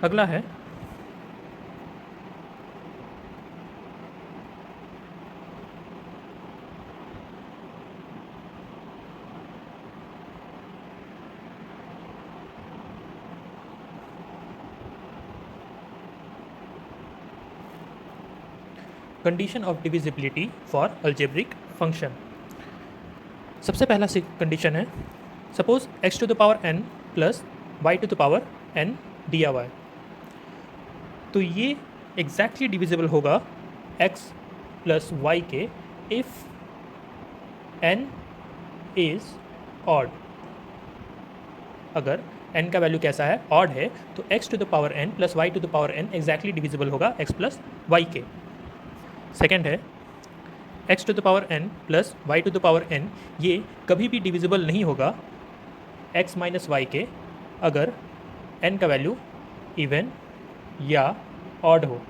अगला है condition of divisibility for algebraic function. सबसे पहला कंडीशन है, suppose x to the power n plus y to the power n दिया हुआ है, तो ये एग्जैक्टली डिविजिबल होगा x प्लस वाई के इफ n इज ऑड। अगर n का वैल्यू कैसा है, ऑड है, तो x to the power n plus y to the power n exactly divisible होगा x प्लस वाई के। सेकेंड है, x to the power n plus y to the power n ये कभी भी डिविजिबल नहीं होगा x माइनस वाई के अगर n का वैल्यू इवन या ऑड हो।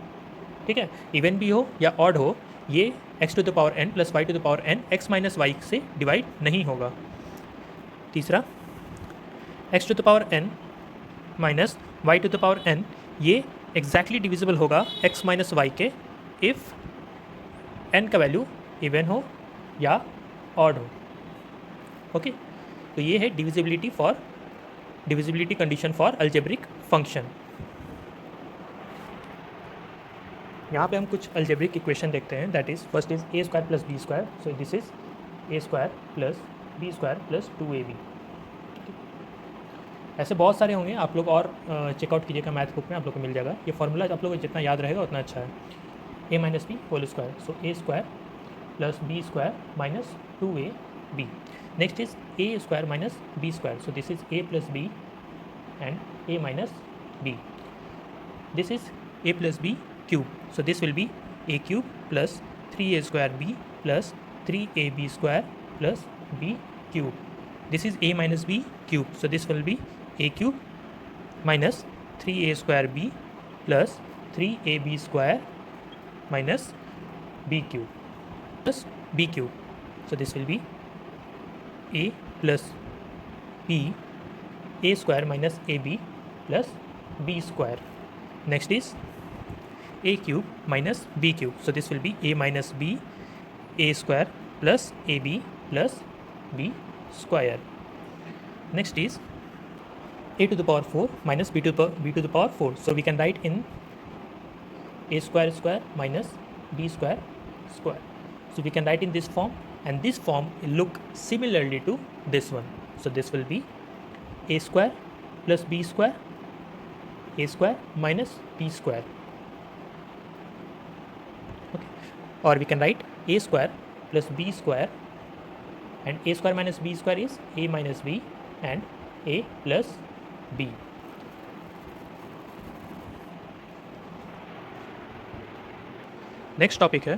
ठीक है, इवन भी हो या ऑड हो, ये x to the power n plus y to the power n x minus y से डिवाइड नहीं होगा। तीसरा, x to the power n minus y to the power n ये एग्जैक्टली डिविजिबल होगा x माइनस वाई के if n का value even हो या ऑड हो। ओके, तो ये है divisibility condition for algebraic function. यहाँ पे हम कुछ अलजेब्रिक इक्वेशन देखते हैं, that is first is a square plus B square, so this is A square plus B square plus 2ab। ऐसे बहुत सारे होंगे, आप लोग और चेकआउट कीजिएगा, मैथ बुक में आप लोग को मिल जाएगा। ये फॉर्मूला आप लोग को जितना याद रहेगा उतना अच्छा है। A minus B whole square, so A square plus B square minus 2ab। Next is A square minus B square, so this is A plus B and A minus B. This is A plus B cube, so this will be a cube plus 3a square b plus 3ab square plus b cube. This is a minus b cube, so this will be a cube minus 3a square b plus 3ab square minus b cube plus b cube. So this will be a plus b a square minus ab plus b square. Next is a cube minus b cube, so this will be a minus b a square plus ab plus b square. Next is a to the power 4 minus b to the power 4, so we can write in a square square minus b square square, so we can write in this form, and this form will look similarly to this one, so this will be a square plus b square, a square minus b square. Or we can write a square plus b square, and a square minus b square is a minus b and a plus b. Next topic है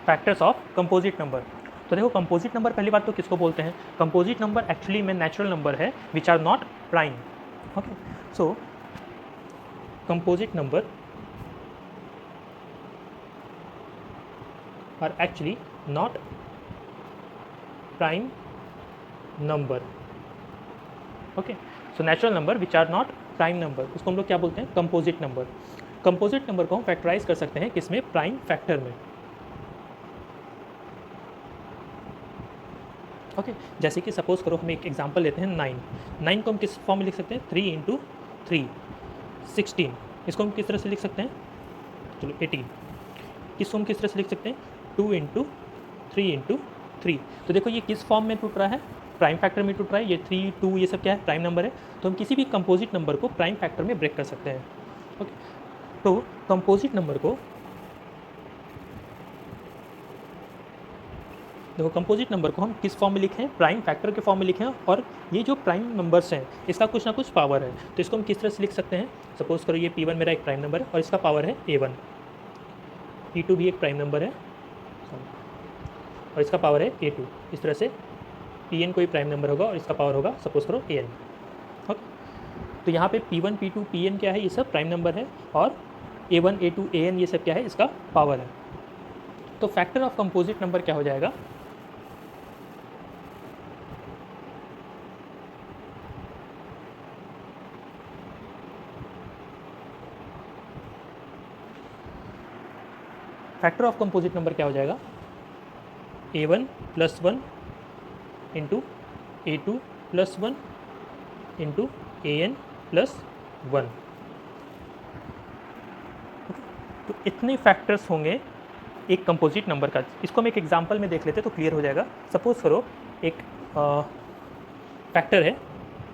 factors of composite number. तो देखो, composite number पहली बात तो किसको बोलते हैं? Composite number actually में नेचुरल नंबर है which are not prime. Okay, so composite number are actually not prime number. Okay, so natural number which are not prime number, उसको हम लोग क्या बोलते हैं? Composite number. कंपोजिट नंबर को हम फैक्टराइज कर सकते हैं किसमें? प्राइम फैक्टर में। ओके, जैसे कि सपोज करो हम एक एग्जांपल लेते हैं 9 को हम किस फॉर्म में लिख सकते हैं? 3 इंटू 3 16। इसको हम किस तरह से लिख सकते हैं? चलो 18। इसको हम किस तरह से लिख सकते हैं? 2 इंटू 3 इंटू 3। तो देखो ये किस फॉर्म में टूट रहा है? प्राइम फैक्टर में टूट रहा है। ये 3 2 ये सब क्या है? प्राइम नंबर है। तो हम किसी भी कंपोजिट नंबर को प्राइम फैक्टर में ब्रेक कर सकते हैं। ओके, तो कंपोजिट नंबर को देखो, कंपोजिट नंबर को हम किस फॉर्म में लिखें? प्राइम फैक्टर के फॉर्म में लिखें। और ये जो प्राइम नंबर्स हैं इसका कुछ ना कुछ पावर है, तो इसको हम किस तरह से लिख सकते हैं? सपोज करो ये P1 मेरा एक प्राइम नंबर है और इसका पावर है A1, P2 भी एक प्राइम नंबर है और इसका पावर है A2। इस तरह से Pn कोई प्राइम नंबर होगा और इसका पावर होगा सपोज करो An। ओके, तो यहाँ पे P1 P2 Pn क्या है? ये सब प्राइम नंबर है, और A1 A2 An ये सब क्या है? इसका पावर है। तो फैक्टर ऑफ कंपोजिट नंबर क्या हो जाएगा? फैक्टर ऑफ कंपोजिट नंबर क्या हो जाएगा, a1 + 1 into a2 + 1 into an + 1। तो इतने फैक्टर्स होंगे एक कंपोजिट नंबर का। इसको हम एक एग्जांपल में देख लेते तो क्लियर हो जाएगा। सपोज करो एक फैक्टर है,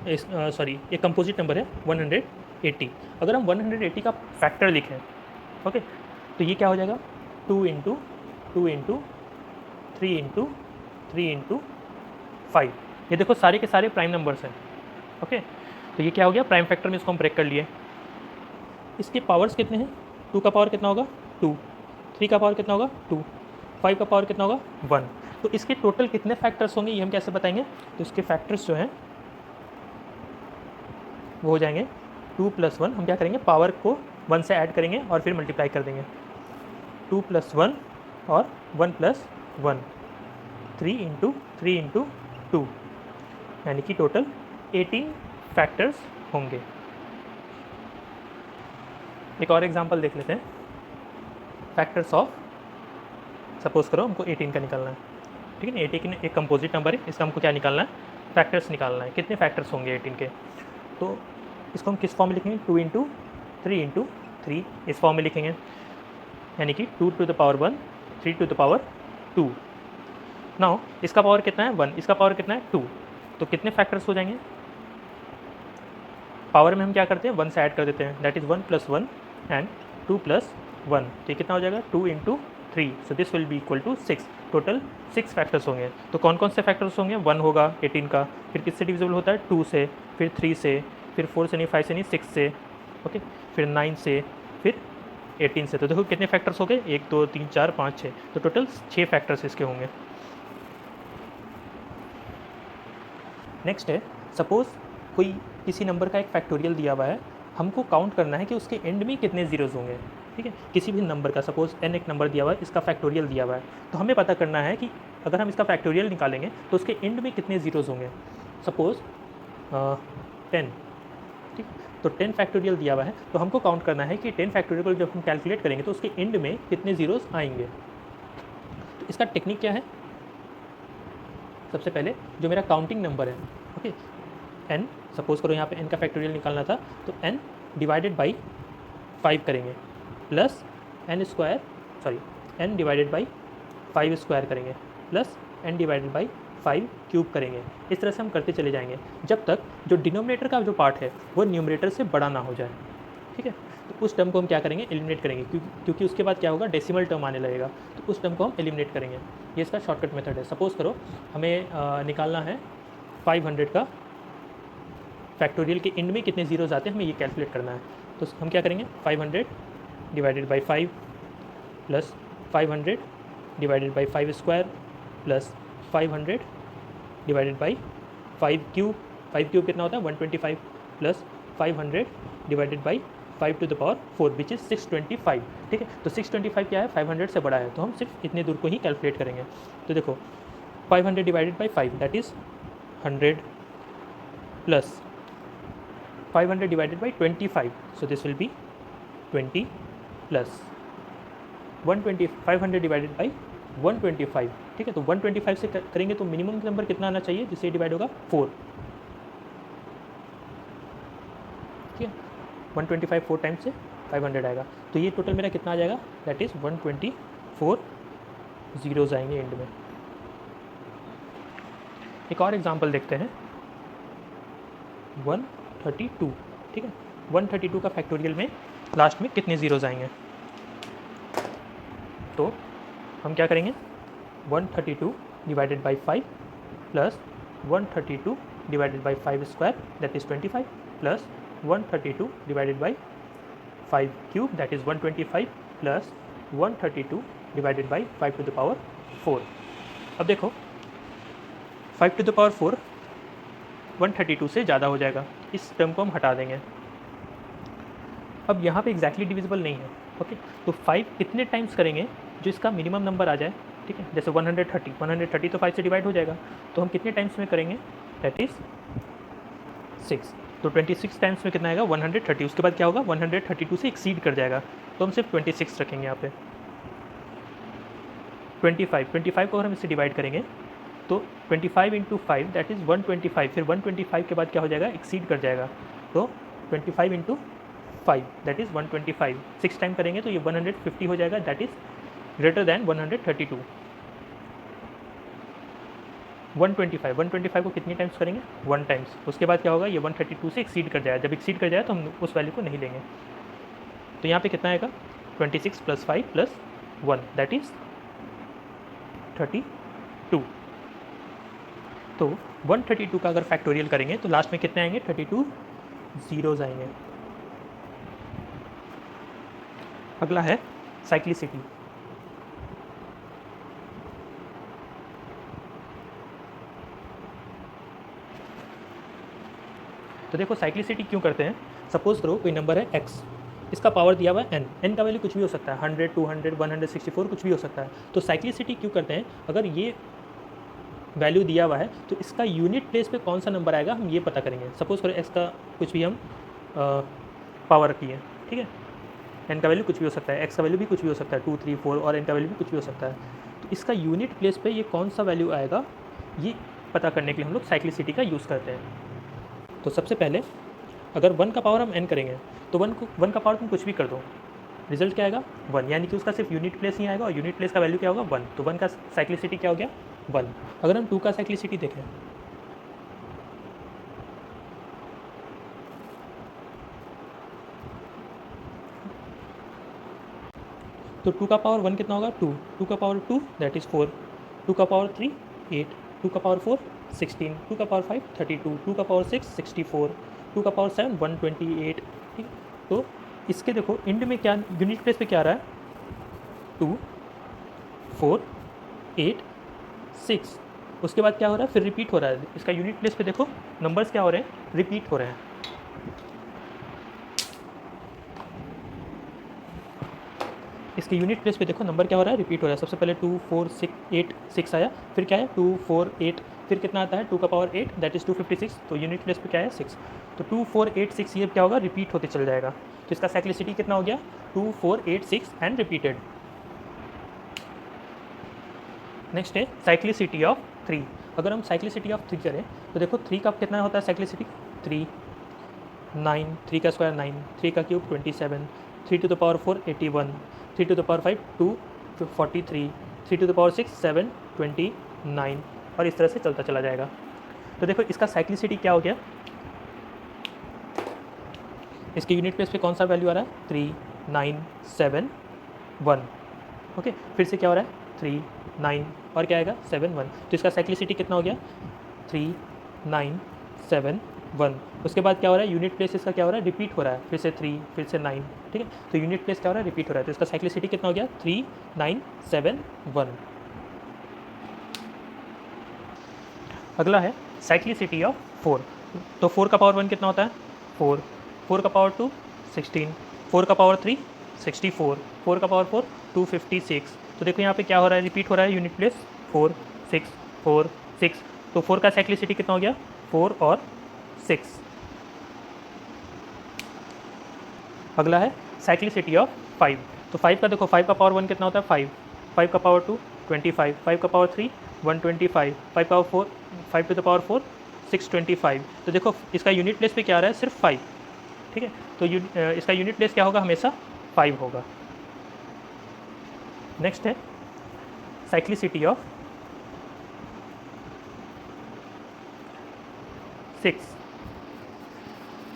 एक कंपोजिट नंबर है 180। अगर हम 180 का फैक्टर लिखें, ओके, तो ये क्या हो जाएगा, 2 इंटू 2 इंटू 3 इंटू 3 इंटू 5। ये देखो सारे के सारे प्राइम नंबर्स हैं, ओके। तो ये क्या हो गया, प्राइम फैक्टर में इसको हम ब्रेक कर लिए। इसके पावर्स कितने हैं, 2 का पावर कितना होगा 2, 3 का पावर कितना होगा 2, 5 का पावर कितना होगा 1। तो इसके टोटल कितने फैक्टर्स होंगे ये हम कैसे बताएंगे, तो इसके फैक्टर्स जो हैं वो हो जाएंगे 2 + 1। हम क्या करेंगे, पावर को 1 से ऐड करेंगे और फिर मल्टीप्लाई कर देंगे, 2 + 1 और 1 + 1, 3 इंटू 3 इंटू 2, यानी कि टोटल 18 फैक्टर्स होंगे। एक और एग्जांपल देख लेते हैं, फैक्टर्स ऑफ, सपोज करो हमको 18 का निकालना है, ठीक है ना। 18 एक कंपोजिट नंबर है, इसका हमको क्या निकालना है, फैक्टर्स निकालना है, कितने फैक्टर्स होंगे 18 के। तो इसको हम किस फॉर्म में लिखेंगे, 2 इंटू 3 इंटू 3 इस फॉर्म में लिखेंगे, यानी कि 2 to the power 1, 3 to the power 2। Now इसका पावर कितना है 1, इसका पावर कितना है 2, तो कितने फैक्टर्स हो जाएंगे। पावर में हम क्या करते हैं 1 से ऐड कर देते हैं, दैट इज़ 1 + 1 एंड 2 + 1, तो ये कितना हो जाएगा 2 into 3, so this will be equal to 6। Total 6 factors होंगे। तो कौन कौन से फैक्टर्स होंगे, 1 होगा 18 का, फिर किससे डिविजिबल होता है 2 से, फिर 3 से, फिर 4 से नहीं, 5 से नहीं, 6 से, ओके, फिर 9 से, फिर 18 से। तो देखो कितने फैक्टर्स हो गए, 1 2 3 4 5 6, तो टोटल 6 फैक्टर्स इसके होंगे। नेक्स्ट है, सपोज कोई किसी नंबर का एक फैक्टोरियल दिया हुआ है, हमको काउंट करना है कि उसके एंड में कितने जीरोज़ होंगे, ठीक है। किसी भी नंबर का, सपोज n एक नंबर दिया हुआ है, इसका फैक्टोरियल दिया हुआ है, तो हमें पता करना है कि अगर हम इसका फैक्टोरियल निकालेंगे तो उसके एंड में कितने जीरोज़ होंगे। सपोज 10, ठीक, तो 10 फैक्टोरियल दिया हुआ है, तो हमको काउंट करना है कि 10 फैक्टोरियल को जब हम कैलकुलेट करेंगे तो उसके एंड में कितने जीरोज़ आएंगे। तो इसका टेक्निक क्या है, सबसे पहले जो मेरा काउंटिंग नंबर है, ओके, n, सपोज करो यहाँ पे n का फैक्टोरियल निकालना था, तो n डिवाइडेड बाई 5 करेंगे, plus n divided by 5 square करेंगे, plus n divided by 5 cube करेंगे। इस तरह से हम करते चले जाएंगे जब तक जो डिनोमिनेटर का जो पार्ट है वो न्यूमरेटर से बड़ा ना हो जाए, ठीक है। तो उस टर्म को हम क्या करेंगे, एलिमिनेट करेंगे, क्योंकि उसके बाद क्या होगा, डेसिमल टर्म आने लगेगा, तो उस टर्म को हम एलिमिनेट करेंगे। ये इसका शॉर्टकट मेथड है। सपोज करो हमें निकालना है 500 का फैक्टोरियल के एंड में कितने जीरोज़ आते हैं, हमें ये कैलकुलेट करना है। तो हम क्या करेंगे, 500 divided by 5 plus 500 divided by 5 square plus 500 divided by 5 cube. 5 cube कितना होता है 125, plus 500 divided by 5 to the power 4 which is 625, ठीक है। तो 625 क्या है, 500 से बड़ा है, तो हम सिर्फ इतने दूर को ही कैलकुलेट करेंगे। तो देखो 500 divided by 5 that is 100, plus 500 divided by 25, so this will B 20, plus 120, 500 divided by 125, ठीक है। तो 125 से करेंगे तो मिनिमम नंबर कितना आना चाहिए जिससे डिवाइड होगा 4, ठीक है। 125 4 टाइम्स से 500 आएगा, तो ये टोटल मेरा कितना आ जाएगा, दैट इज़ 124 जीरोज़ आएंगे एंड में। एक और एग्जांपल देखते हैं, 132, ठीक है। 132 का फैक्टोरियल में लास्ट में कितने जीरोज़ आएंगे, तो हम क्या करेंगे, 132 divided by 5 plus 132 divided by 5 square that is 25, plus 132 divided by 5 cube that is 125, plus 132 divided by 5 to the power 4। अब देखो 5 to the power 4 132 से ज़्यादा हो जाएगा, इस टर्म को हम हटा देंगे। अब यहाँ पे एग्जैक्टली डिविजिबल नहीं है, ओके। तो 5 कितने टाइम्स करेंगे जो इसका मिनिमम नंबर आ जाए, ठीक है। जैसे 130 तो 5 से डिवाइड हो जाएगा, तो हम कितने टाइम्स में करेंगे, दैट इज़ 6। तो 26 टाइम्स में कितना आएगा 130, उसके बाद क्या होगा 132 से एक्सीड कर जाएगा, तो हम सिर्फ 26 रखेंगे यहाँ पे। 25 को अगर हम इससे डिवाइड करेंगे तो 25 इंटू 5 दैट इज़ 125, फिर 125 के बाद क्या हो जाएगा, एक्सीड कर जाएगा, तो 25 इंटू 5 दैट इज़ 125, 6 टाइम करेंगे तो ये 150 हो जाएगा, दैट इज़ ग्रेटर दैन 132। 125 को कितनी टाइम्स करेंगे, 1 टाइम्स, उसके बाद क्या होगा, ये 132 से एक्सीड कर जाएगा, जब एक्सीड कर जाएगा तो हम उस वैल्यू को नहीं लेंगे। तो यहाँ पे कितना आएगा, 26 + 5 + 1 दैट इज़ 32। तो 132 का अगर फैक्टोरियल करेंगे तो लास्ट में कितने आएंगे, 32 ज़ीरोज़ आएंगे। अगला है साइक्लिसिटी। तो देखो साइक्लिसिटी क्यों करते हैं, सपोज करो कोई नंबर है x, इसका पावर दिया हुआ है n का वैल्यू कुछ भी हो सकता है, 100, 200, 164 कुछ भी हो सकता है। तो साइक्लिसिटी क्यों करते हैं, अगर ये वैल्यू दिया हुआ है तो इसका यूनिट प्लेस पे कौन सा नंबर आएगा हम ये पता करेंगे। सपोज करो x का कुछ भी हम पावर रखी है, ठीक है, n का वैल्यू कुछ भी हो सकता है, x का वैल्यू भी कुछ भी हो सकता है, 2, 3, 4 और n का वैल्यू भी कुछ भी हो सकता है। तो इसका यूनिट प्लेस पे ये कौन सा वैल्यू आएगा ये पता करने के लिए हम लोग साइक्लिसिटी का यूज़ करते हैं। तो सबसे पहले अगर 1 का पावर हम n करेंगे तो 1 का पावर तुम कुछ भी कर दो, रिजल्ट क्या आएगा, 1, यानी कि उसका सिर्फ यूनिट प्लेस ही आएगा और यूनिट प्लेस का वैल्यू क्या होगा, 1। तो 1 का साइक्लिसिटी क्या हो गया, 1। अगर हम 2 का साइक्लिसिटी देखें तो 2 का पावर 1 कितना होगा, 2, 2 का पावर 2 दैट इज़ 4, 2 का पावर 3 8, 2 का पावर 4 16, 2 का पावर 5 32, 2 का पावर 6 64, 2 का पावर 7 128। ठीक, तो इसके देखो इंड में क्या यूनिट प्लेस पे क्या आ रहा है, 2 4 8 6, उसके बाद क्या हो रहा है, फिर रिपीट हो रहा है। इसका यूनिट प्लेस पे देखो नंबर्स क्या हो रहे हैं, रिपीट हो रहे हैं। इसके यूनिट प्लेस पे देखो नंबर क्या हो रहा है, रिपीट हो रहा है। सबसे पहले 2 4 6 8 6 आया, फिर क्या है 2 4 8, फिर कितना आता है 2 का पावर 8 दैट इज़ 256, तो यूनिट प्लेस पे क्या है 6। तो 2 4 8 6 ये क्या होगा, रिपीट होते चल जाएगा। तो इसका साइक्लिसिटी कितना हो गया, 2 4 8 6 एंड रिपीटेड। नेक्स्ट है साइक्लिसिटी ऑफ 3। अगर हम साइक्लिसिटी ऑफ 3 करें तो देखो 3 का कितना होता है साइक्लिसिटी, 3 9, 3 का स्क्वायर 9, 3 का cube 27, 3 to the power 4 81, 3 to the power 5 2 43, 3 to the power 6 7 29 और इस तरह से चलता चला जाएगा। तो देखो इसका साइक्लिसिटी क्या हो गया, इसके यूनिट प्लेस पे कौन सा वैल्यू आ रहा है, 3 9 7 1। ओके, फिर से क्या हो रहा है 3 9 और क्या आएगा 7 1। तो इसका साइक्लिसिटी कितना हो गया, 3 9 7 1। उसके बाद क्या हो रहा है, यूनिट प्लेस इसका क्या हो रहा है, रिपीट हो रहा है, फिर से 3 फिर से 9। ठीक है, तो यूनिट प्लेस क्या हो रहा है, रिपीट हो रहा है। तो इसका साइक्लिसिटी कितना हो गया, 3 9 7 1। अगला है साइक्लिसिटी ऑफ 4। तो 4 का पावर 1 कितना होता है, 4, 4 का पावर 2 16, 4 का पावर 3 64, 4 का पावर 4 256। तो देखो यहाँ पे क्या हो रहा है, रिपीट हो रहा है यूनिट प्लेस 4 6 4 6। तो 4 का साइक्लिसिटी कितना हो गया, 4 और 6। अगला है साइक्लिसिटी ऑफ 5। तो 5 का देखो 5 का पावर 1 कितना होता है, 5, 5 का पावर 2 25, 5 का पावर 3 125, 5 का 4 5 टू द पावर 4 625। तो देखो इसका यूनिट प्लेस पे क्या आ रहा है, सिर्फ 5। ठीक है, तो इसका यूनिट प्लेस क्या होगा, हमेशा 5 होगा। नेक्स्ट है साइक्लिसिटी ऑफ 6।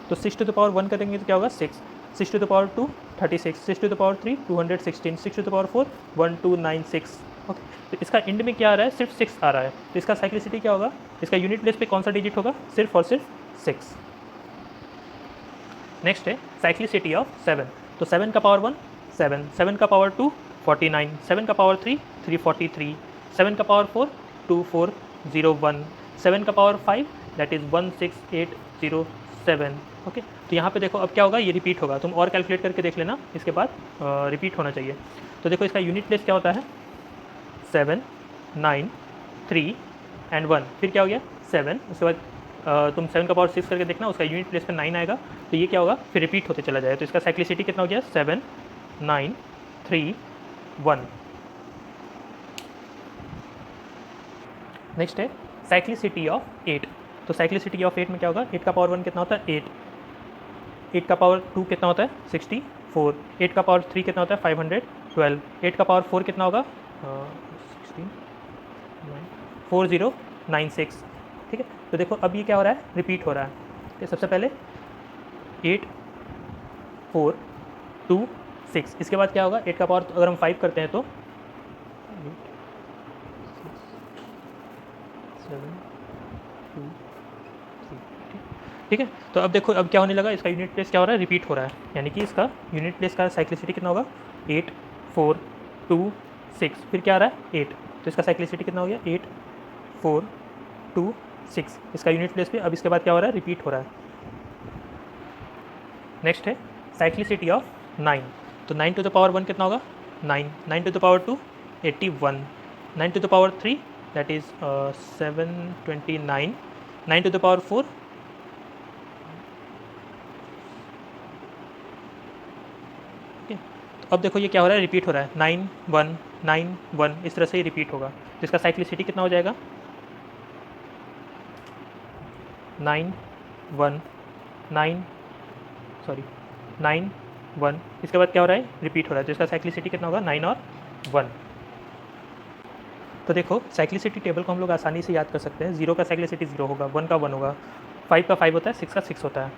तो 6 टू द पावर 1 करेंगे तो क्या होगा 6, 6 to the power 2 36, 6 to the power 3 216, 6 to the power 4 1296। Okay, तो इसका इंड में क्या आ रहा है, सिर्फ 6 आ रहा है। तो इसका साइक्लिसिटी क्या होगा, इसका यूनिट प्लेस पे कौन सा डिजिट होगा, सिर्फ और सिर्फ 6। नेक्स्ट है साइक्लिसिटी ऑफ 7। तो 7 का पावर 1 7, 7 का पावर 2 49, 7 का पावर 3 343, 7 का पावर 4 2401, 7 का पावर 5 दैट इज़ 16807। ओके, तो यहाँ पे देखो अब क्या होगा, ये रिपीट होगा। तुम और कैलकुलेट करके देख लेना, इसके बाद रिपीट होना चाहिए। तो देखो इसका यूनिट प्लेस क्या होता है, 7 9 3 एंड 1, फिर क्या हो गया 7। उसके बाद तुम 7 का पावर 6 करके देखना, उसका यूनिट प्लेस पे 9 आएगा, तो ये क्या होगा, फिर रिपीट होते चला जाएगा। तो इसका साइक्लिसिटी कितना हो गया, 7 9 3 1। नेक्स्ट है साइक्लिसिटी ऑफ 8। तो साइक्लिसिटी ऑफ 8 में क्या होगा, 8 का पावर 1 कितना होता है 8, 8 का पावर 2 कितना होता है 64, 8 का पावर 3 कितना होता है 512, 8 का पावर 4 कितना होगा 4096। ठीक है, तो देखो अब ये क्या हो रहा है, रिपीट हो रहा है। तो सबसे पहले 8 4 2 6, इसके बाद क्या होगा 8 का पावर अगर हम 5 करते हैं तो 7 2 3। ठीक है, तो अब देखो अब क्या होने लगा, इसका यूनिट प्लेस क्या हो रहा है, रिपीट हो रहा है, यानी कि इसका यूनिट प्लेस का साइक्लिसिटी कितना होगा 8 4 2 6, फिर क्या आ रहा है 8, तो इसका साइक्लिसिटी कितना हो गया 8 4 2 6, इसका यूनिट प्लेस पे अब इसके बाद क्या हो रहा है, रिपीट हो रहा है। नेक्स्ट है साइक्लिसिटी ऑफ 9। तो 9 टू द पावर 1 कितना होगा 9, 9 to the power 2 81, 9 to the power 3 that is 729, 9 to the power 4 अब देखो ये क्या हो रहा है, रिपीट हो रहा है 9 1 9 1, इस तरह से ही रिपीट होगा। तो इसका साइक्लिसिटी कितना हो जाएगा 9 1 9 1, इसके बाद क्या हो रहा है, रिपीट हो रहा है, तो इसका साइक्लिसिटी कितना होगा 9 और 1। तो देखो साइक्लिसिटी टेबल को हम लोग आसानी से याद कर सकते हैं। 0 का साइक्लिसिटी 0 होगा, 1 का 1 होगा, 5 का 5 होता है, 6 का 6 होता है।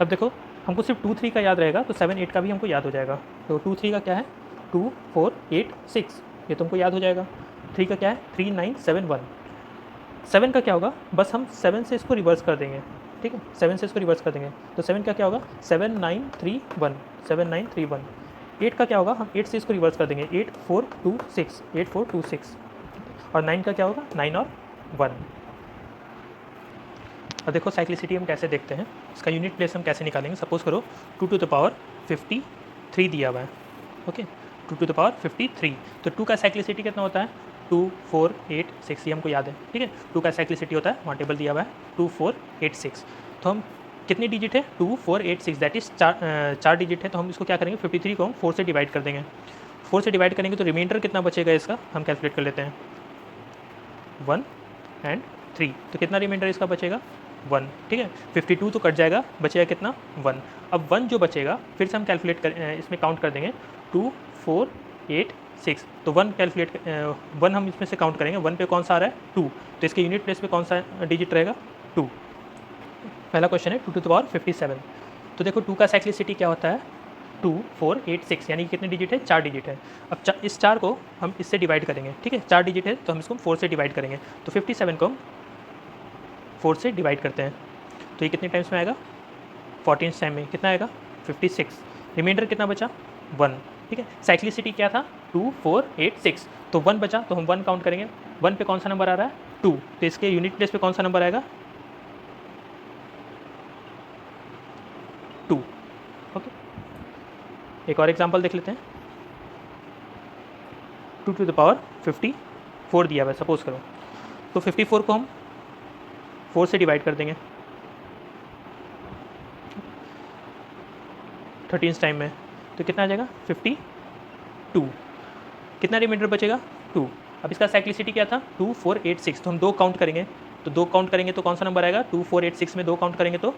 अब देखो हमको सिर्फ 2 3 का याद रहेगा तो 7 8 का भी हमको याद हो जाएगा। तो 2 3 का क्या है 2 4 8 6, ये तुमको याद हो जाएगा। 3 का क्या है 3 9 7 1। 7 का क्या होगा, बस हम 7 से इसको रिवर्स कर देंगे। ठीक है, 7 से इसको रिवर्स कर देंगे तो 7 का क्या होगा 7 9 3 1, 7 9 3 1। 8 का क्या होगा, हम 8 से इसको रिवर्स कर देंगे, 8 4 2 6, 8 4 2 6। और 9 का क्या होगा 9 और 1। अब देखो साइक्लिसिटी हम कैसे देखते हैं, इसका यूनिट प्लेस हम कैसे निकालेंगे। सपोज करो 2 टू द पावर 53 दिया हुआ है। ओके, 2 टू द पावर 53, तो 2 का साइक्लिसिटी कितना होता है 2 4 8 6, ये हमको याद है। ठीक है, 2 का साइक्लिसिटी होता है, वहाँ टेबल दिया हुआ है 2 4 8 6। तो हम कितनी डिजिट है 2 4 8 6, दैट इज़ 4 डिजिट है, तो हम इसको क्या करेंगे 53 को हम 4 से डिवाइड कर देंगे। 4 से डिवाइड करेंगे तो रिमाइंडर कितना बचेगा इसका हम कैलकुलेट कर लेते हैं 1 एंड 3, तो कितना रिमाइंडर इसका बचेगा 1। ठीक है, 52 तो कट जाएगा, बचेगा कितना 1। अब 1 जो बचेगा फिर से हम कैलकुलेट कर इसमें काउंट कर देंगे 2 4 8 6, तो 1 कैलकुलेट 1 हम इसमें से काउंट करेंगे, 1 पे कौन सा आ रहा है 2, तो इसके यूनिट प्लेस पे कौन सा डिजिट रहेगा 2। पहला क्वेश्चन है 2 टू द पावर 57। तो देखो 2 का साइक्लिसिटी क्या होता है 2 4 8 6, यानी कि कितने डिजिट है 4 डिजिट है। अब इस 4 को हम इससे डिवाइड करेंगे। ठीक है, 4 डिजिट है तो हम इसको 4 से डिवाइड करेंगे, तो 57 को हम 4 से डिवाइड करते हैं, तो ये कितने टाइम्स में आएगा 14 टाइम में कितना आएगा 56, रिमाइंडर कितना बचा 1। ठीक है, साइक्लिसिटी क्या था 2 4 8 6, तो 1 बचा तो हम 1 काउंट करेंगे, 1 पे कौन सा नंबर आ रहा है 2, तो इसके यूनिट प्लेस पे कौन सा नंबर आएगा 2। ओके, एक और एग्जांपल देख लेते हैं। 2 टू द पावर 54 दिया हुआ है सपोज करो, तो 54 को हम 4 से डिवाइड कर देंगे 13 टाइम में, तो कितना आ जाएगा 52, कितना रिमाइंडर बचेगा 2। अब इसका साइक्लिसिटी क्या था 2 4 8 6, तो हम 2 काउंट करेंगे, तो 2 काउंट करेंगे तो कौन सा नंबर आएगा 2 4 8 6 में 2 काउंट करेंगे तो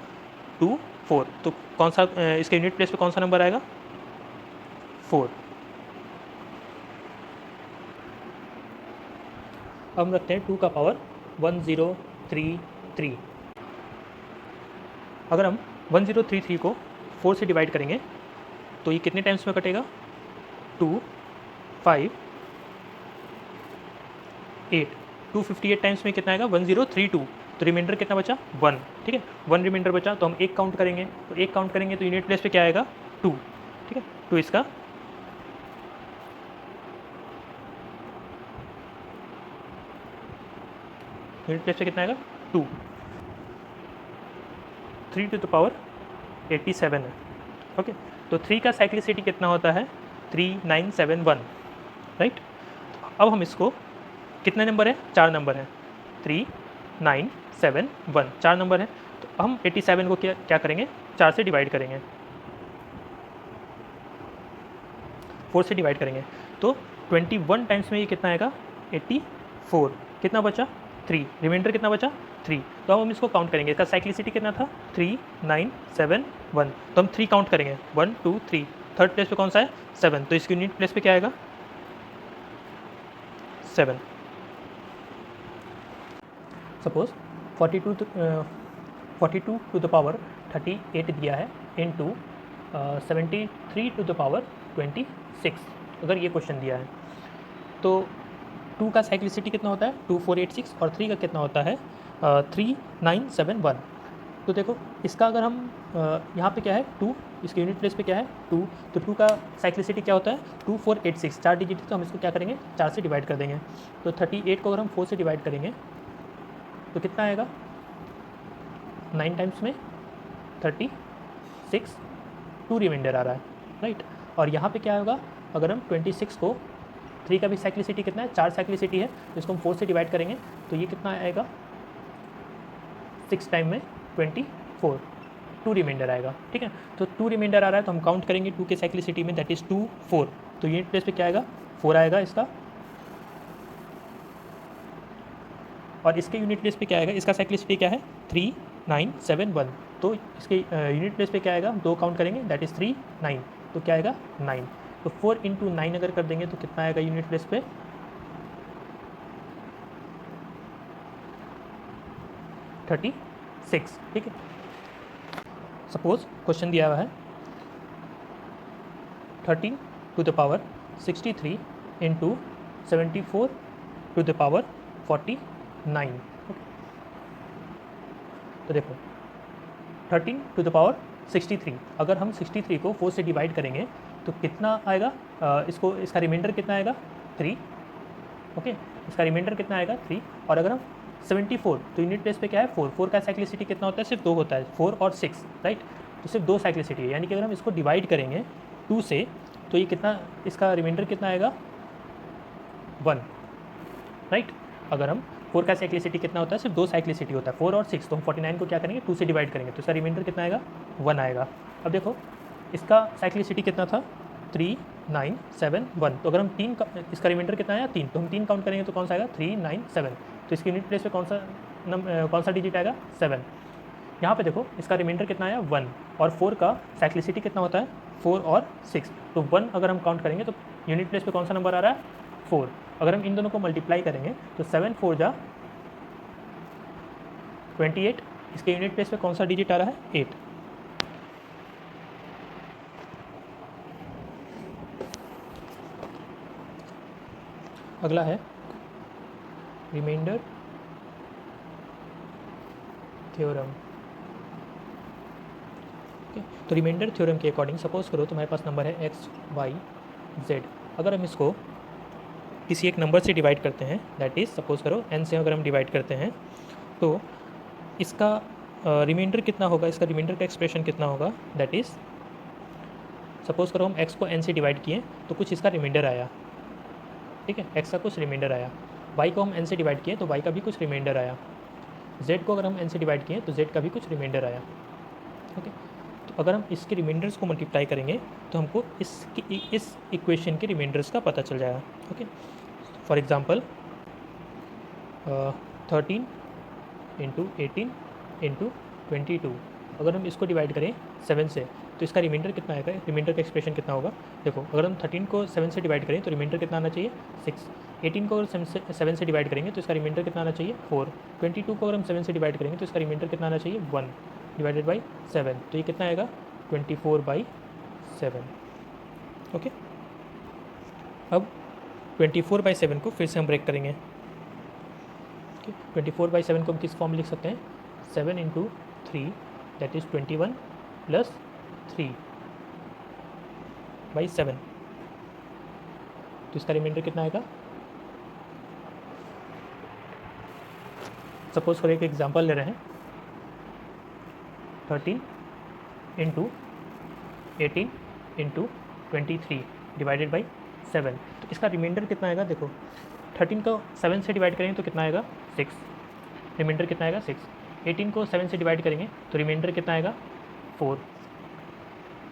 2 4, तो कौन सा इसके यूनिट प्लेस पे कौन सा नंबर आएगा 4। अब हम रखते हैं 2 का पावर 1033। अगर हम 1033 को 4 से डिवाइड करेंगे तो ये कितने टाइम्स में कटेगा 2 5 8, 258 टाइम्स में कितना आएगा 1032, तो रिमाइंडर कितना बचा 1। ठीक है, 1 रिमाइंडर बचा तो हम 1 काउंट करेंगे, तो 1 काउंट करेंगे तो यूनिट प्लेस पे क्या आएगा 2। ठीक है, तो इसका यूनिट प्लेस पे कितना आएगा 2। 3 टू द पावर 87 है। ओके, तो 3 का साइक्लिसिटी कितना होता है 3971, राइट। अब हम इसको कितने नंबर है 4 नंबर है 3971, 4 नंबर है, तो हम 87 को क्या करेंगे 4 से डिवाइड करेंगे, 4 से डिवाइड करेंगे, तो 21 टाइम्स में ये कितना आएगा 84, कितना बचा 3, रिमाइंडर कितना बचा 3। तो हम इसको काउंट करेंगे, इसका साइक्लिसिटी कितना था 3, 9, 7, 1। तो हम 3 काउंट करेंगे 1, 2, 3। थर्ड प्लेस पे कौन सा है 7, तो इसकी यूनिट प्लेस पे क्या आएगा 7। सपोज 42 टू द पावर 38 दिया है इनटू 73 टू द पावर 26, अगर ये क्वेश्चन दिया है तो 2 का साइक्लिसिटी कितना होता है 2486 और 3 का कितना होता है 3971। तो देखो इसका अगर हम यहाँ पे क्या है 2, इसके यूनिट प्लेस पे क्या है 2, तो 2 का साइक्लिसिटी क्या होता है 2486, 4 डिजिट, तो हम इसको क्या करेंगे 4 से डिवाइड कर देंगे। तो 38 को अगर हम 4 से डिवाइड करेंगे तो कितना आएगा 9 टाइम्स में 36, 2 रिमाइंडर आ रहा है राइट। और यहाँ पे क्या होगा अगर हम 26 को 3 का भी साइक्लिसिटी कितना है 4 साइक्लिसिटी है, तो इसको हम 4 से डिवाइड करेंगे तो ये कितना आएगा 6 टाइम में 24, 2 रिमाइंडर आएगा। ठीक है, तो 2 रिमाइंडर आ रहा है तो हम काउंट करेंगे 2 के साइक्लिसिटी में, दैट इज़ 2, 4। तो यूनिट प्लेस पे क्या आएगा 4 आएगा इसका, और इसके यूनिट प्लेस पे क्या आएगा, इसका साइक्लिसिटी क्या है 3971। तो इसके यूनिट प्लेस पे क्या आएगा 2 काउंट करेंगे दैट इज़ 3, 9, तो क्या आएगा 9। तो 4 × 9 अगर कर देंगे तो कितना आएगा यूनिट प्लेस पे 36। ठीक है, सपोज क्वेश्चन दिया हुआ है 13 to the power 63 into 74 to the power 49। तो देखो 13 टू द पावर 63, अगर हम 63 को 4 से डिवाइड करेंगे तो कितना आएगा, इसका रिमाइंडर कितना आएगा 3। ओके, इसका रिमाइंडर कितना आएगा 3। और अगर हम 74, तो यूनिट प्लेस पे क्या है 4, 4 का साइक्लिसिटी कितना होता है सिर्फ 2 होता है, 4 और 6 राइट। तो सिर्फ 2 साइक्लिसिटी है, यानी कि अगर हम इसको डिवाइड करेंगे 2 से तो ये कितना, इसका रिमाइंडर कितना आएगा 1 राइट। अगर हम 4 का साइक्लिसिटी कितना होता है सिर्फ 2 साइक्लिसिटी होता है 4 और 6, तो हम 49 को क्या करेंगे 2 से डिवाइड करेंगे तो इसका रिमाइंडर कितना आएगा 1 आएगा। अब देखो इसका साइक्लिसिटी कितना था 3, 9, 7, 1। तो अगर हम 3 का, इसका रिमाइंडर कितना आया 3, तो हम 3 काउंट करेंगे तो कौन सा आएगा 3, 9, 7। तो इसके यूनिट प्लेस पे कौन सा डिजिट आएगा 7। यहाँ पे देखो इसका रिमाइंडर कितना आया 1, और 4 का साइक्लिसिटी कितना होता है 4 और 6, तो 1 अगर हम काउंट करेंगे तो यूनिट प्लेस पे कौन सा नंबर आ रहा है 4। अगर हम इन दोनों को मल्टीप्लाई करेंगे तो 7 4 जा 28, इसके यूनिट प्लेस पे कौन सा डिजिट आ रहा है 8। अगला है रिमाइंडर थ्योरम। तो रिमाइंडर थ्योरम के अकॉर्डिंग सपोज करो तुम्हारे पास नंबर है x, y, z। अगर हम इसको किसी एक नंबर से डिवाइड करते हैं, दैट इज़ सपोज करो n से अगर हम डिवाइड करते हैं तो इसका रिमाइंडर कितना होगा, इसका रिमाइंडर का एक्सप्रेशन कितना होगा, दैट इज़ सपोज करो हम x को n से डिवाइड किए तो कुछ इसका रिमाइंडर आया। ठीक है, x का कुछ रिमाइंडर आया। y को हम n से डिवाइड किए तो y का भी कुछ रिमाइंडर आया। z को अगर हम n से डिवाइड किए तो z का भी कुछ रिमाइंडर आया। ओके, तो अगर हम इसके रिमाइंडर्स को मल्टीप्लाई करेंगे तो हमको इस इक्वेशन के रिमाइंडर्स का पता चल जाएगा। Okay, for example 13 into 18 into 22, अगर हम इसको डिवाइड करें 7 से तो इसका रिमाइंडर कितना आएगा, रिमाइंडर का एक्सप्रेशन कितना होगा। देखो अगर हम 13 को 7 से डिवाइड करें तो रिमाइंडर कितना आना चाहिए 6। 18 को अगर 7 से डिवाइड करेंगे तो इसका रिमाइंडर कितना आना चाहिए 4। 22 को अगर हम 7 से डिवाइड करेंगे तो इसका रिमाइंडर कितना आना चाहिए 1 डिवाइडेड बाई 7, तो ये कितना आएगा 24/7। ओके, अब 24/7 को फिर से हम ब्रेक करेंगे। 24/7 को हम किस फॉर्म में लिख सकते हैं 7 × 3 दैट इज़ 21 + 3/7। तो इसका रिमाइंडर कितना आएगा। सपोज करो एक एग्जांपल ले रहे हैं 13 × 18 × 23 डिवाइडेड बाई 7। तो इसका रिमाइंडर कितना आएगा। देखो 13 को 7 से डिवाइड करेंगे तो कितना आएगा 6, रिमाइंडर कितना आएगा 6। 18 को 7 से डिवाइड करेंगे तो रिमाइंडर कितना आएगा 4।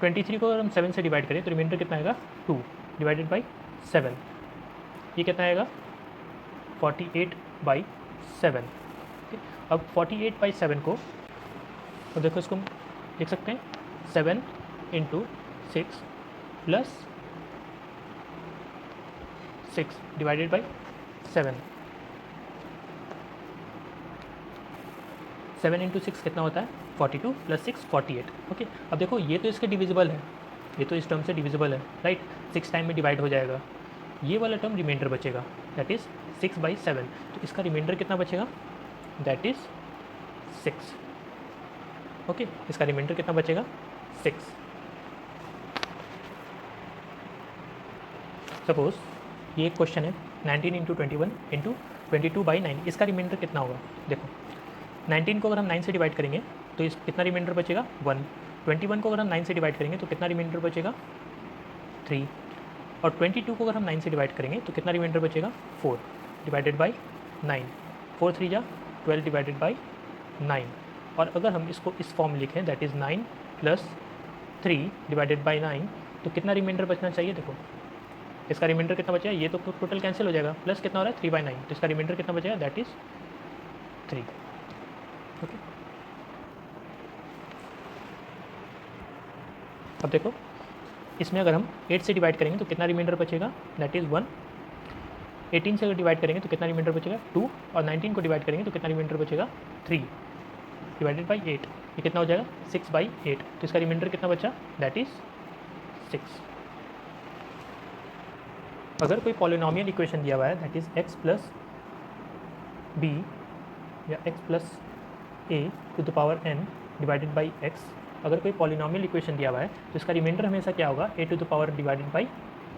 23 को अगर हम 7 से डिवाइड करें तो रिमाइंडर कितना आएगा 2 डिवाइडेड बाई 7, ये कितना आएगा 48/7। 7। अब 48/7 को तो देखो इसको हम लिख सकते हैं 7 × 6 + 6 डिवाइडेड बाई 7। 7 × 6 कितना होता है 42 + 6 48। ओके, अब देखो ये तो इसके डिविजिबल है, ये तो इस टर्म से डिविजिबल है, राइट। 6 टाइम में डिवाइड हो जाएगा, ये वाला टर्म रिमाइंडर बचेगा, दैट इज़ 6/7। तो इसका रिमाइंडर कितना बचेगा, दैट इज़ 6। ओके, इसका रिमाइंडर कितना बचेगा 6। सपोज ये एक क्वेश्चन है 19 × 21 × 22/9, इसका रिमाइंडर कितना होगा। देखो 19 को अगर हम 9 से डिवाइड करेंगे तो इस कितना रिमाइंडर बचेगा 1। 21 को अगर हम 9 से डिवाइड करेंगे तो कितना रिमाइंडर बचेगा 3। और 22 को अगर हम 9 से डिवाइड करेंगे तो कितना रिमाइंडर बचेगा 4 डिवाइडेड बाई 9। 4 3 जा 12 डिवाइडेड बाई 9। और अगर हम इसको इस फॉर्म में लिखें दैट इज़ 9 + 3 डिवाइडेड बाई 9, तो कितना रिमाइंडर बचना चाहिए। देखो इसका रिमाइंडर कितना बचेगा, ये तो टोटल कैंसिल हो जाएगा, प्लस कितना हो रहा है 3/9, तो इसका रिमाइंडर कितना बचेगा दैट इज़ 3। ओके, अब देखो इसमें अगर हम 8 से डिवाइड करेंगे तो कितना रिमाइंडर बचेगा दैट इज़ 1। 18 से अगर डिवाइड करेंगे तो कितना रिमाइंडर बचेगा 2। और 19 को डिवाइड करेंगे तो कितना रिमाइंडर बचेगा 3 डिवाइडेड बाई 8, ये कितना हो जाएगा 6/8। तो इसका रिमाइंडर कितना बचा दैट इज़ 6। अगर कोई पॉलिनोमियल इक्वेशन दिया हुआ है दैट इज़ x + b या x + a⁴n divided by x, अगर कोई पॉलिनोमियल इक्वेशन दिया हुआ है तो इसका रिमाइंडर हमेशा क्या होगा a⁴ divided by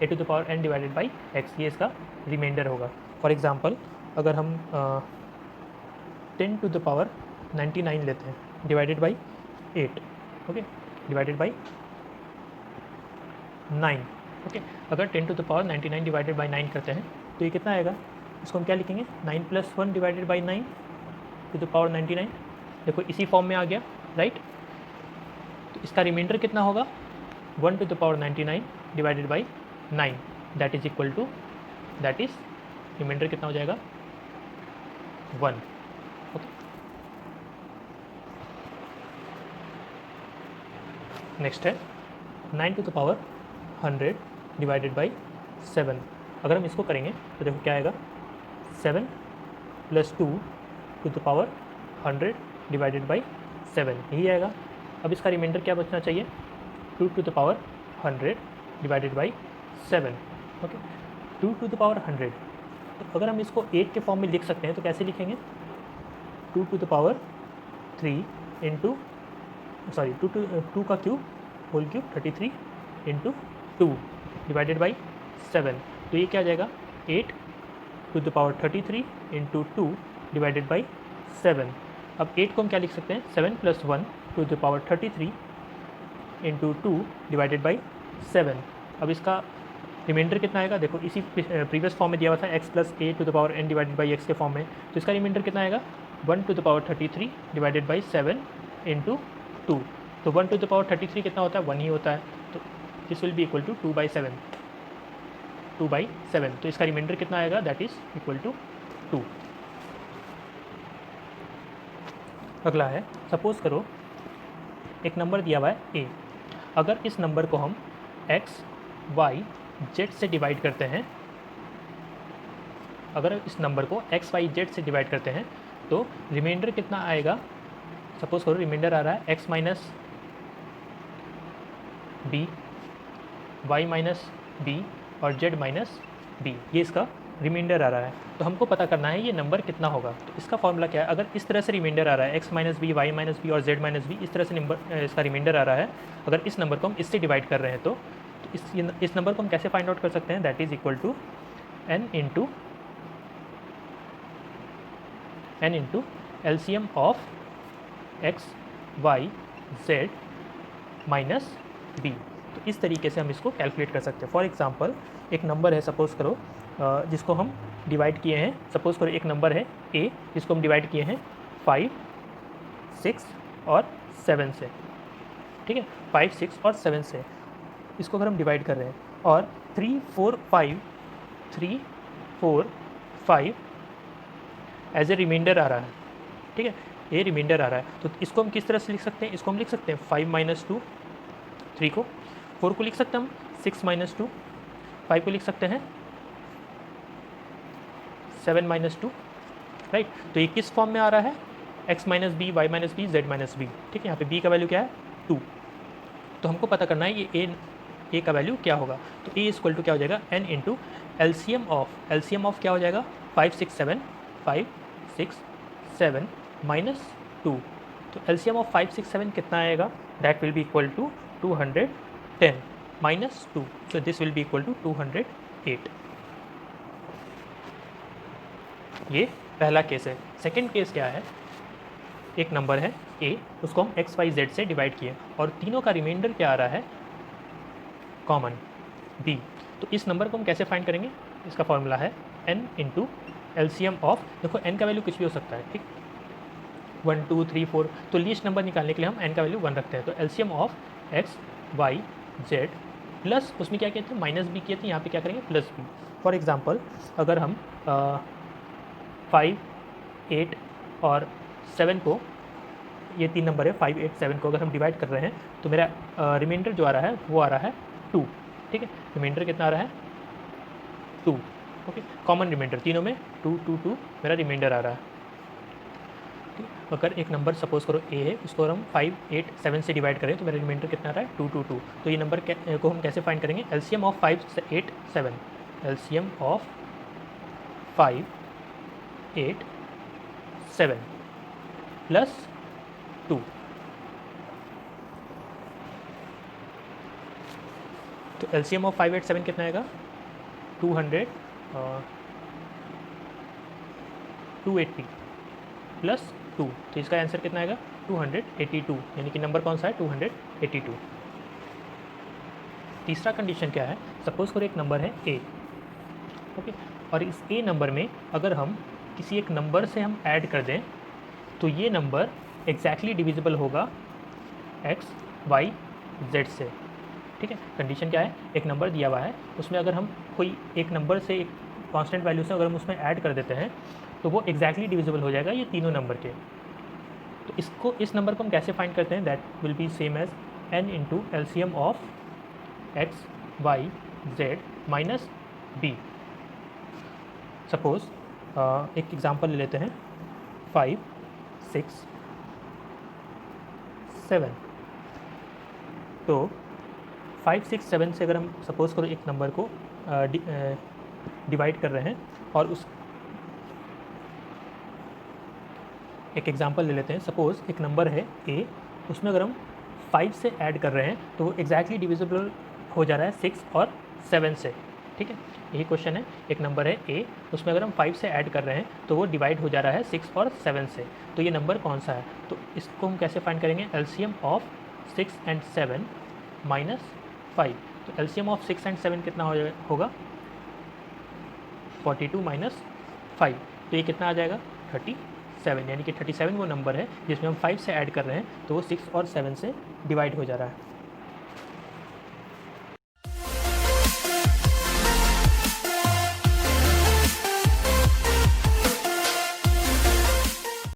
a⁴n divided by x, ये इसका रिमाइंडर होगा। फॉर एग्जांपल अगर हम 10⁻99 लेते हैं divided by 8, okay, divided by 9। Okay, अगर 10⁻99 डिवाइडेड बाई 9 करते हैं तो ये कितना आएगा, इसको हम क्या लिखेंगे 9 + 1 डिवाइडेड बाई 9⁻99। देखो इसी फॉर्म में आ गया, राइट। तो इसका रिमाइंडर कितना होगा 1⁻99 divided by 9, that is equal to, that is remainder कितना हो जाएगा 1। ओके, नेक्स्ट है 9⁻100 डिवाइडेड बाई 7। अगर हम इसको करेंगे तो देखो क्या आएगा 7 + 2⁻100 डिवाइडेड बाई 7, यही आएगा। अब इसका रिमाइंडर क्या बचना चाहिए 2⁻100 डिवाइडेड बाई 7। ओके, 2⁻100, तो अगर हम इसको 8 के फॉर्म में लिख सकते हैं तो कैसे लिखेंगे 2⁻3 इंटू 2 का cube whole cube 33 into 2 divided by 7, तो ये क्या आ जाएगा 8⁻33 इंटू 2 डिवाइडेड बाई 7। अब 8 को हम क्या लिख सकते हैं 7 + 1⁻33 इंटू 2 डिवाइडेड बाई 7। अब इसका रिमाइंडर कितना आएगा, देखो इसी प्रीवियस फॉर्म में दिया हुआ था x + a⁴n divided by x के फॉर्म में, तो इसका रिमाइंडर कितना आएगा 1⁻33 डिवाइडेड बाई 7 इंटू 2। तो 1⁻33 कितना होता है 1 ही होता है, तो this will be equal to 2/7, 2/7। तो इसका रिमाइंडर कितना आएगा दैट इज़ इक्वल टू 2। अगला है सपोज़ करो एक नंबर दिया हुआ है a, अगर इस नंबर को हम x y z से डिवाइड करते हैं, अगर इस नंबर को x y z से डिवाइड करते हैं तो रिमाइंडर कितना आएगा। सपोज़ करो रिमाइंडर आ रहा है x - b, y - b और z - b, ये इसका रिमाइंडर आ रहा है। तो हमको पता करना है ये नंबर कितना होगा। तो इसका फॉर्मूला क्या है, अगर इस तरह से रिमाइंडर आ रहा है x - b, y - b और z - b, इस तरह से नंबर इसका रिमाइंडर आ रहा है, अगर इस नंबर को हम इससे डिवाइड कर रहे हैं तो इस नंबर को हम कैसे फाइंड आउट कर सकते हैं that is equal to n into LCM of x y z minus b। तो इस तरीके से हम इसको कैलकुलेट कर सकते हैं। फॉर एग्जांपल एक नंबर है सपोज़ करो जिसको हम डिवाइड किए हैं, सपोज़ करो एक नंबर है a जिसको हम डिवाइड किए हैं 5, 6 और 7 से, ठीक है 5, 6 और 7 से, इसको अगर हम डिवाइड कर रहे हैं और 3, 4, 5 एज ए रिमाइंडर आ रहा है, ठीक है, ये रिमाइंडर आ रहा है। तो इसको हम किस तरह से लिख सकते हैं, इसको हम लिख सकते हैं 5 - 2, 3 को, 4 को लिख सकते हैं हम 6 - 2, 5 को लिख सकते हैं 7 - 2, राइट। तो ये किस फॉर्म में आ रहा है, x - b, y - b, z - b, ठीक है। यहाँ पे b का वैल्यू क्या है 2, तो हमको पता करना है ये a का वैल्यू क्या होगा। तो a इक्वल टू क्या हो जाएगा n इंटू एलसीएम ऑफ क्या हो जाएगा 5 6 7 5 6 7 माइनस 2। तो एलसीएम ऑफ 5 6 7 कितना आएगा, that will be equal to 210 minus 2, so this will be equal to 208। ये पहला केस है। सेकेंड केस क्या है, एक नंबर है a, उसको हम x y z से डिवाइड किए और तीनों का रिमाइंडर क्या आ रहा है कॉमन b। तो इस नंबर को हम कैसे फाइंड करेंगे, इसका फॉर्मूला है n इंटू एलसीएम ऑफ, देखो n का वैल्यू कुछ भी हो सकता है, ठीक, 1 2 3 4, तो लीस्ट नंबर निकालने के लिए हम n का वैल्यू 1 रखते हैं। तो LCM of x y z plus उसमें क्या कहते हैं माइनस b किए थे, यहाँ पे क्या करेंगे प्लस b। फॉर एग्जांपल अगर हम 5 8 और 7 को, ये 3 नंबर है 5 8 7 को अगर हम डिवाइड कर रहे हैं तो मेरा रिमाइंडर जो आ रहा है वो आ रहा है 2, ठीक है। रिमाइंडर कितना आ रहा है 2, ओके, कॉमन रिमाइंडर तीनों में 2 2 2 मेरा रिमाइंडर आ रहा है, ठीक। अगर एक नंबर सपोज करो a है, उसको अगर हम 5 8 7 से डिवाइड करें तो मेरा रिमाइंडर कितना आ रहा है 2 2 2। तो ये नंबर को हम कैसे फाइंड करेंगे, LCM of 5 8 7, LCM of 5 8 7 plus 2। तो एलसीएम ऑफ 5 8 7 कितना आएगा 280 प्लस 2, तो इसका आंसर कितना आएगा 282, यानी कि नंबर कौन सा है 282। तीसरा कंडीशन क्या है, सपोज करो एक नंबर है a, ओके, और इस a नंबर में अगर हम किसी एक नंबर से हम ऐड कर दें तो ये नंबर एग्जैक्टली डिविजिबल होगा x y z से, ठीक है। कंडीशन क्या है, एक नंबर दिया हुआ है, उसमें अगर हम कोई एक नंबर से एक कांस्टेंट वैल्यू से अगर हम उसमें ऐड कर देते हैं तो वो एग्जैक्टली डिविजिबल हो जाएगा ये तीनों नंबर के। तो इस नंबर को हम कैसे फाइंड करते हैं, that will be same as n into LCM of x y z minus b। Suppose एक एग्जांपल ले लेते हैं 5 6 7, तो 5 6 7 से अगर हम सपोज करो एक नंबर को डिवाइड कर रहे हैं और उस एक एग्जांपल ले लेते हैं, सपोज एक नंबर है a, उसमें अगर हम 5 से ऐड कर रहे हैं तो वो एग्जैक्टली डिविजिबल हो जा रहा है 6 और 7 से, ठीक है। यही क्वेश्चन है, एक नंबर है a, उसमें अगर हम 5 से ऐड कर रहे हैं तो वो डिवाइड हो जा रहा है 6 और 7 से, तो ये नंबर कौन सा है। तो इसको हम कैसे फाइंड करेंगे, एलसीएम ऑफ 6 and 7 माइनस 5। तो एलसीएम ऑफ 6 and 7 कितना होगा 42 माइनस 5, तो ये कितना आ जाएगा 37, यानी कि 37 वो नंबर है जिसमें हम 5 से ऐड कर रहे हैं तो वो 6 और 7 से डिवाइड हो जा रहा है।